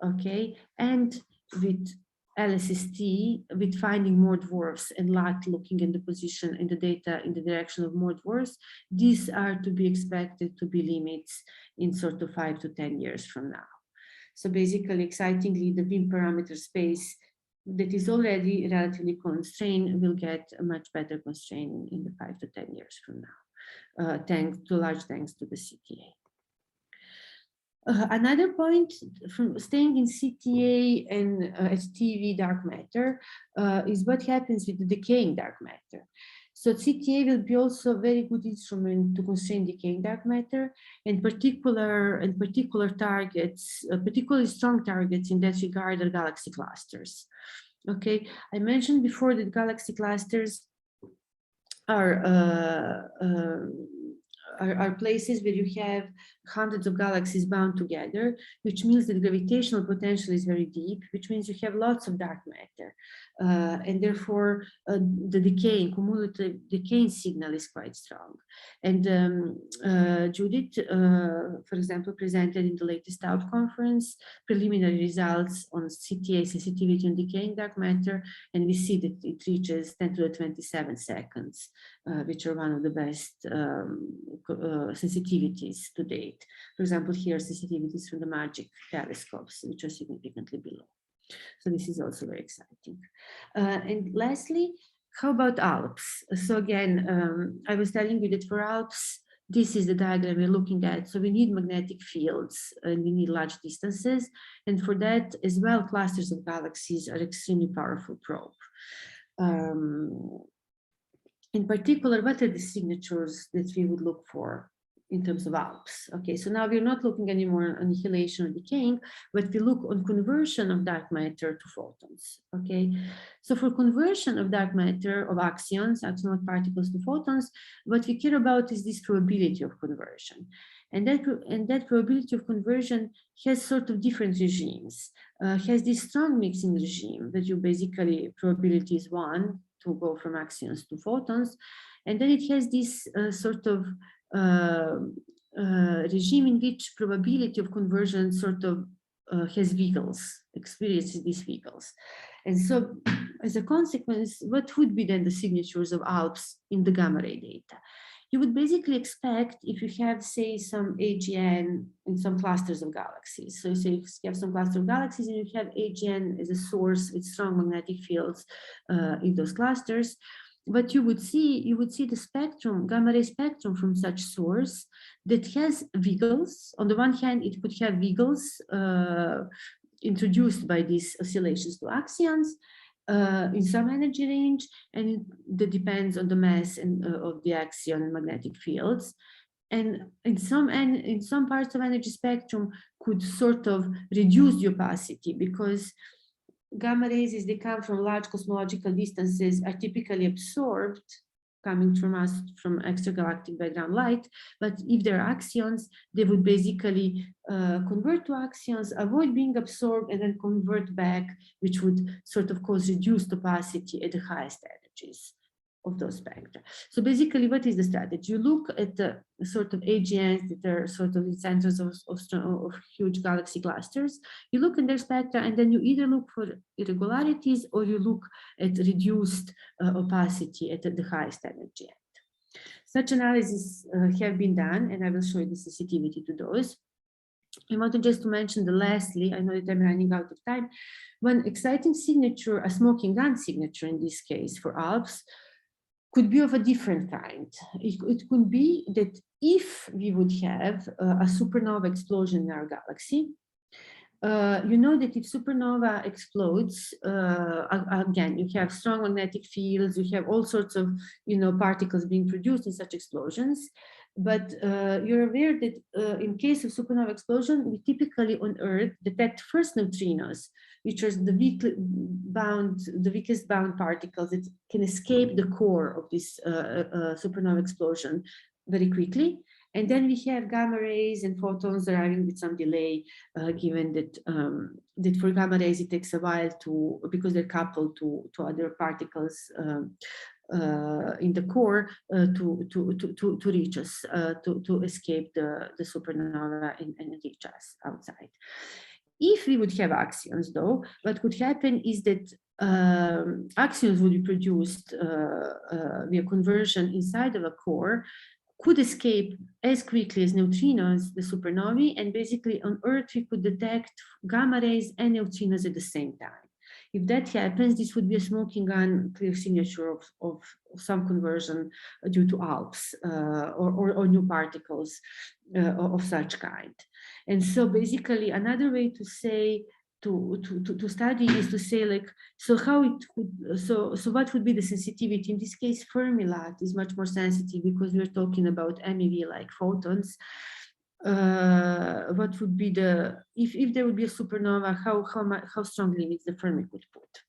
okay, and with LSST, with finding more dwarfs and LAT looking in the position in the data in the direction of more dwarfs, these are to be expected to be limits in sort of 5 to 10 years from now. So basically, excitingly, the WIMP parameter space that is already relatively constrained will get a much better constraint in the 5 to 10 years from now. Thanks to the CTA. Another point from staying in CTA and TeV dark matter is what happens with the decaying dark matter. So CTA will be also a very good instrument to constrain decaying dark matter, and particularly strong targets in that regard are galaxy clusters. Okay, I mentioned before that galaxy clusters are places where you have hundreds of galaxies bound together, which means that gravitational potential is very deep, which means you have lots of dark matter. And therefore, the cumulative decaying signal is quite strong. And Judith, for example, presented in the latest Alps conference preliminary results on CTA sensitivity and decaying dark matter, and we see that it reaches 10 to the 27 seconds, which are one of the best sensitivities to date. For example, here sensitivities from the MAGIC telescopes, which are significantly below. So this is also very exciting. And lastly, how about Alps? So again, I was telling you that for Alps, this is the diagram we're looking at. So we need magnetic fields and we need large distances. And for that as well, clusters of galaxies are extremely powerful probe. In particular, what are the signatures that we would look for in terms of Alps? Okay, so now we're not looking anymore on annihilation or decaying, but we look on conversion of dark matter to photons. Okay, so for conversion of dark matter, of axions, axonal particles to photons, what we care about is this probability of conversion. And that probability of conversion has sort of different regimes. Has this strong mixing regime that you basically probability is 1 to go from axions to photons. And then it has this sort of regime in which probability of conversion sort of has wiggles, experiences these wiggles. And so as a consequence, what would be then the signatures of Alps in the gamma ray data? You would basically expect if you have, say, some AGN in some clusters of galaxies. So say you have some cluster of galaxies and you have AGN as a source with strong magnetic fields in those clusters. What you would see the spectrum, gamma ray spectrum from such source that has wiggles. On the one hand, it could have wiggles introduced by these oscillations to axions in some energy range, and that depends on the mass and of the axion and magnetic fields. And in some parts of energy spectrum could sort of reduce the opacity, because gamma rays, as they come from large cosmological distances, are typically absorbed coming from us from extragalactic background light. But if they're axions, they would basically convert to axions, avoid being absorbed, and then convert back, which would sort of cause reduced opacity at the highest energies. of those spectra. So basically, what is the strategy? You look at the sort of AGNs that are sort of the centers of huge galaxy clusters. You look in their spectra, and then you either look for irregularities or you look at reduced opacity at the highest energy end. Such analyses have been done, and I will show you the sensitivity to those. I wanted just to mention the lastly, I know that I'm running out of time, one exciting signature, a smoking gun signature in this case for Alps, could be of a different kind. It could be that if we would have a supernova explosion in our galaxy, you know that if supernova explodes, again, you have strong magnetic fields, you have all sorts of, particles being produced in such explosions. But you're aware that in case of supernova explosion, we typically on Earth detect first neutrinos, which are the weakest bound particles that can escape the core of this supernova explosion very quickly. And then we have gamma rays and photons arriving with some delay, given that that for gamma rays it takes a while because they're coupled to other particles in the core to reach us, to escape the supernova and reach us outside. If we would have axions, though, what could happen is that axions would be produced via conversion inside of a core, could escape as quickly as neutrinos, the supernovae, and basically on Earth we could detect gamma rays and neutrinos at the same time. If that happens, this would be a smoking gun clear signature of some conversion due to Alps or new particles of such kind. And so basically another way to say, to study is to say, like, so how it could, so what would be the sensitivity? In this case, Fermi LAT is much more sensitive because we're talking about MEV like photons. What would be the, if there would be a supernova, how strong limits the Fermi could put?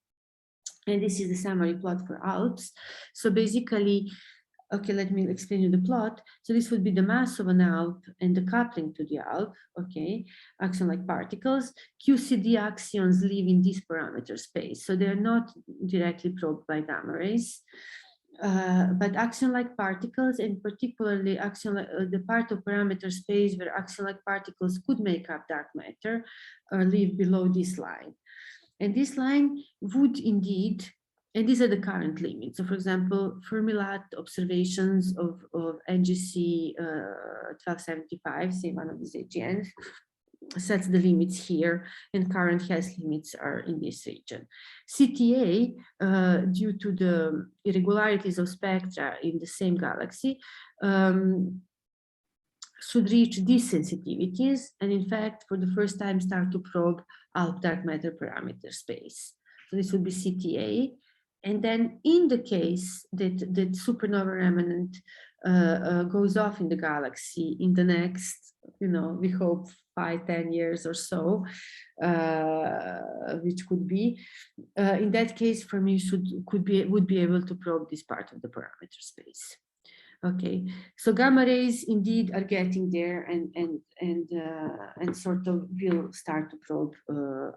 And this is the summary plot for Alps. So basically, okay, let me explain you the plot. So this would be the mass of an Alp and the coupling to the Alp, okay, axion-like particles. QCD axions live in this parameter space, so they're not directly probed by gamma rays. But axion-like particles, and particularly the part of parameter space where axion-like particles could make up dark matter, live below this line. And this line would indeed, and these are the current limits. So for example, Fermi LAT observations of NGC 1275, say one of these AGNs, sets the limits here, and current Hess limits are in this region. CTA, due to the irregularities of spectra in the same galaxy, should reach these sensitivities, and in fact, for the first time, start to probe Alp dark matter parameter space. So this would be CTA. And then in the case that supernova remnant goes off in the galaxy in the next, we hope 5-10 years or so, which could be, in that case, for me, would be able to probe this part of the parameter space. Okay, so gamma rays indeed are getting there, and sort of will start to probe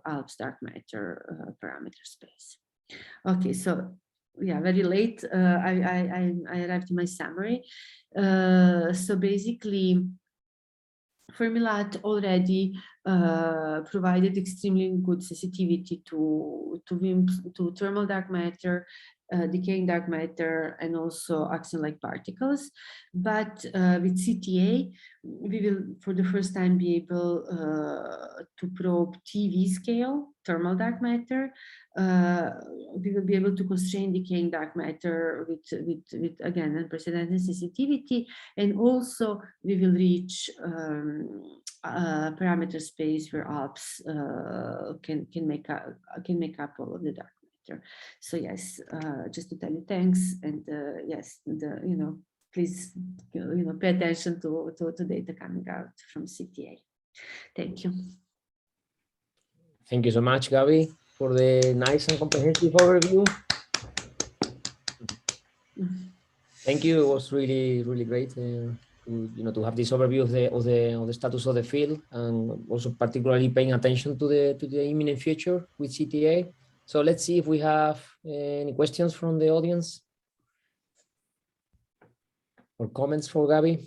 Alps dark matter parameter space. Okay, so yeah, very late. I arrived in my summary. So basically, Fermi LAT already provided extremely good sensitivity to thermal dark matter, decaying dark matter, and also axion-like particles. But with CTA, we will for the first time be able to probe TV scale thermal dark matter. We will be able to constrain decaying dark matter with again unprecedented sensitivity, and also we will reach parameter space where Alps can make up all of the dark matter. So yes, just to tell you thanks, and yes, please pay attention to data coming out from CTA. Thank you. Thank you so much, Gabi, for the nice and comprehensive overview. Thank you. It was really, really great to have this overview of the status of the field, and also particularly paying attention to the imminent future with CTA. So let's see if we have any questions from the audience. or comments for Gabi?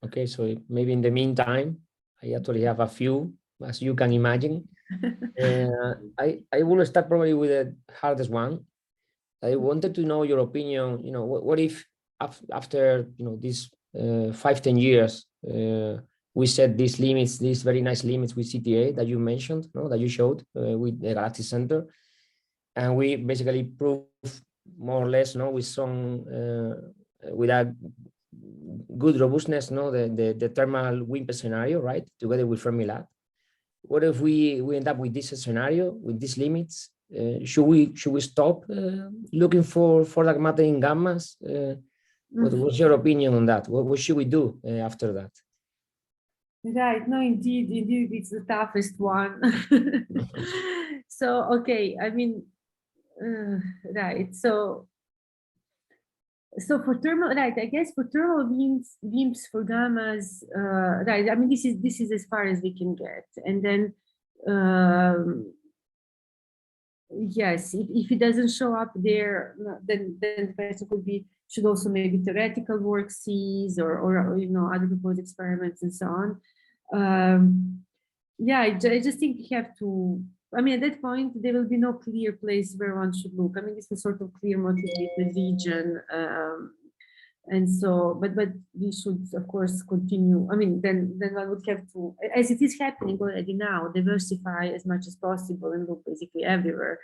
Okay, so maybe in the meantime, I actually have a few, as you can imagine. I will start probably with the hardest one. I wanted to know your opinion. What if after these 5-10 years, we set these limits, these very nice limits with CTA that you mentioned, that you showed with the Galactic Center, and we basically prove more or less, with some with a good robustness, the thermal WIMP scenario, right, together with Fermi LAT. What if we end up with this scenario, with these limits? Should we stop looking for dark matter in gammas? What's your opinion on that? What should we do after that? Right, no, indeed, it's the toughest one. So, okay, I mean, right, so for thermal, right, I guess for thermal beams for gammas, right, I mean, this is as far as we can get. And then, yes, if it doesn't show up there, then the question could be, should also maybe theoretical work cease, or other proposed experiments and so on. Yeah, I just think we have to, I mean, at that point, there will be no clear place where one should look. I mean, this is sort of clear motivated region. And so, but we should, of course, continue. I mean, then one would have to, as it is happening already now, diversify as much as possible and look basically everywhere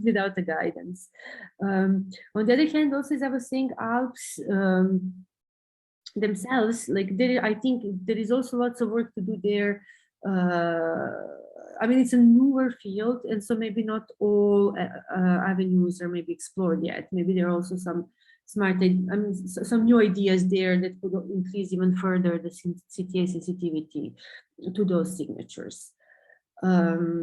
without the guidance. On the other hand, also, as I was saying, Alps themselves, like I think there is also lots of work to do there. I mean, it's a newer field, and so maybe not all avenues are maybe explored yet. Maybe there are also some some new ideas there that could increase even further the CTA sensitivity to those signatures. Right,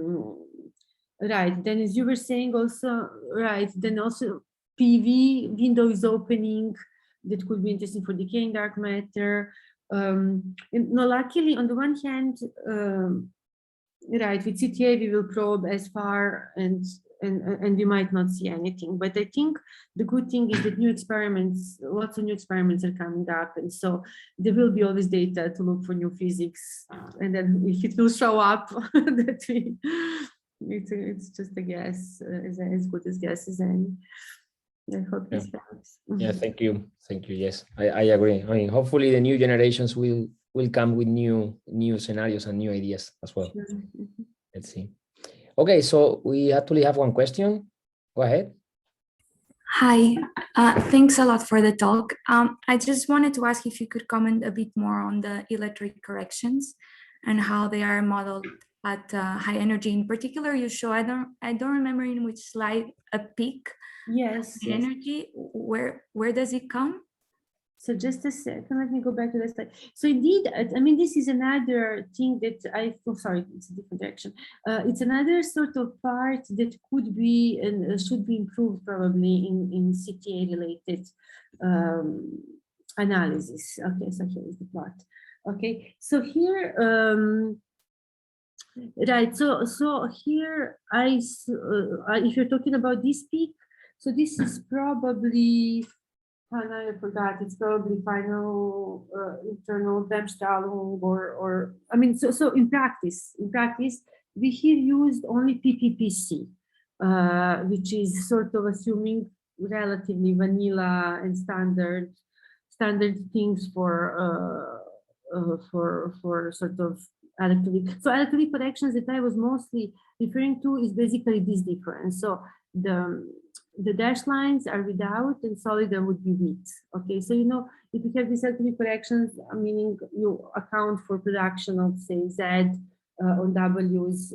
then as you were saying also, right, then also PV window is opening, that could be interesting for decaying dark matter. Luckily, on the one hand, right, with CTA we will probe as far and we might not see anything. But I think the good thing is that lots of new experiments are coming up, and so there will be always data to look for new physics. And then if it will show up, it's just a guess, as good as guess as any. I hope this helps. Yeah, thank you. Yes, I agree. I mean, hopefully the new generations will come with new scenarios and new ideas as well. Sure. Let's see. Okay, so we actually have one question. Go ahead. Hi, thanks a lot for the talk. I just wanted to ask if you could comment a bit more on the electric corrections and how they are modeled at high energy. In particular, you show, I don't remember in which slide, a peak. Yes. Energy, where does it come? So just a second, let me go back to the slide. So indeed, I mean, this is another thing that sorry, it's a different direction. It's another sort of part that could be and should be improved probably in CTA related analysis. Okay, so here is the plot. Okay, so here, right, so here if you're talking about this peak, so this is probably, I forgot, it's probably final internal Darmstrahlung or I mean, so in practice, we here used only PPPC, which is sort of assuming relatively vanilla and standard things for sort of electrolytic. So electrolytic corrections that I was mostly referring to is basically this difference. So the dashed lines are without and solid would be with. Okay, so if you have these electrolytic corrections, meaning you account for production of, say, Z on W's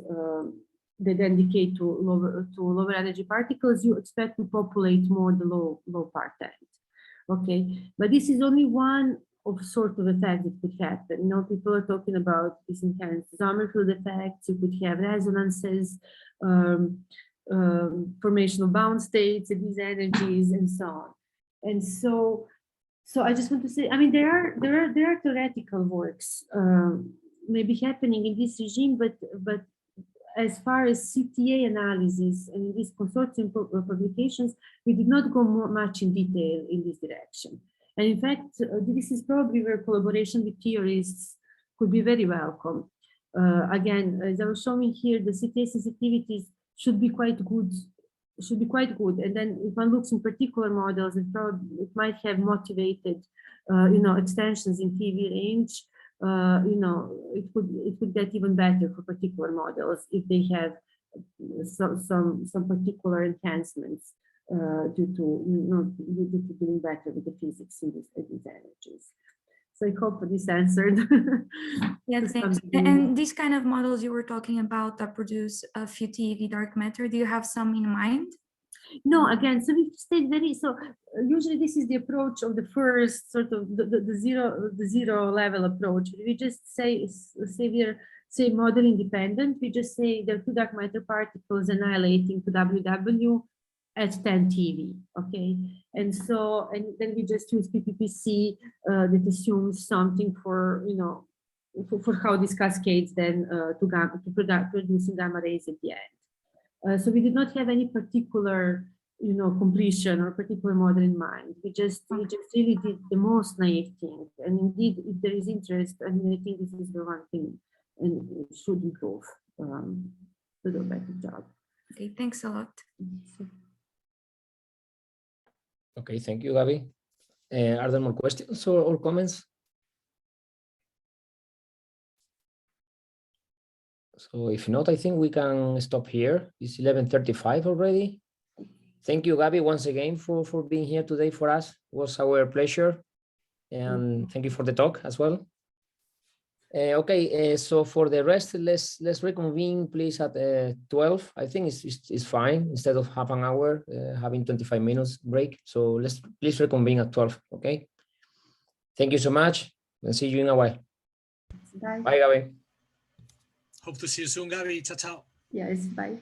that then decay to lower energy particles, you expect to populate more the low part end. Okay, but this is only one of sort of effect that could happen. People are talking about this intense Sommerfeld effects. You could have resonances, formation of bound states at these energies, and so on. And so I just want to say, I mean, there are theoretical works may be happening in this regime, but as far as CTA analysis and these consortium publications, we did not go much in detail in this direction. And in fact, this is probably where collaboration with theorists could be very welcome. Again, as I was showing here, the CTA sensitivities should be quite good. And then if one looks in particular models, it might have motivated, extensions in TV range. It could get even better for particular models if they have some particular enhancements due to doing better with the physics in these energies. So I hope this answered. Yeah, thanks. And these kind of models you were talking about that produce a few TeV dark matter, do you have some in mind? No, again, so we stayed usually this is the approach of the first sort of the zero level approach. We just say we're model independent. We just say there are two dark matter particles annihilating to WW at 10 TeV, okay? And then we just use PPPC that assumes something for, for how this cascades then producing gamma rays at the end. So we did not have any particular, completion or particular model in mind. We just really did the most naive thing. And indeed, if there is interest, I think this is the one thing and it should improve to do a better job. Okay, thanks a lot. Okay, thank you, Gabi. Are there more questions or comments? So if not, I think we can stop here. It's 11:35 already. Thank you, Gabi, once again for being here today for us. It was our pleasure. And thank you for the talk as well. So for the rest, let's reconvene, please, at 12. I think it's fine instead of half an hour, having 25 minutes break. So let's please reconvene at 12. Okay. Thank you so much, and see you in a while. Bye. Bye, Gabi. Hope to see you soon, Gabi. Ciao, ciao. Yes, bye.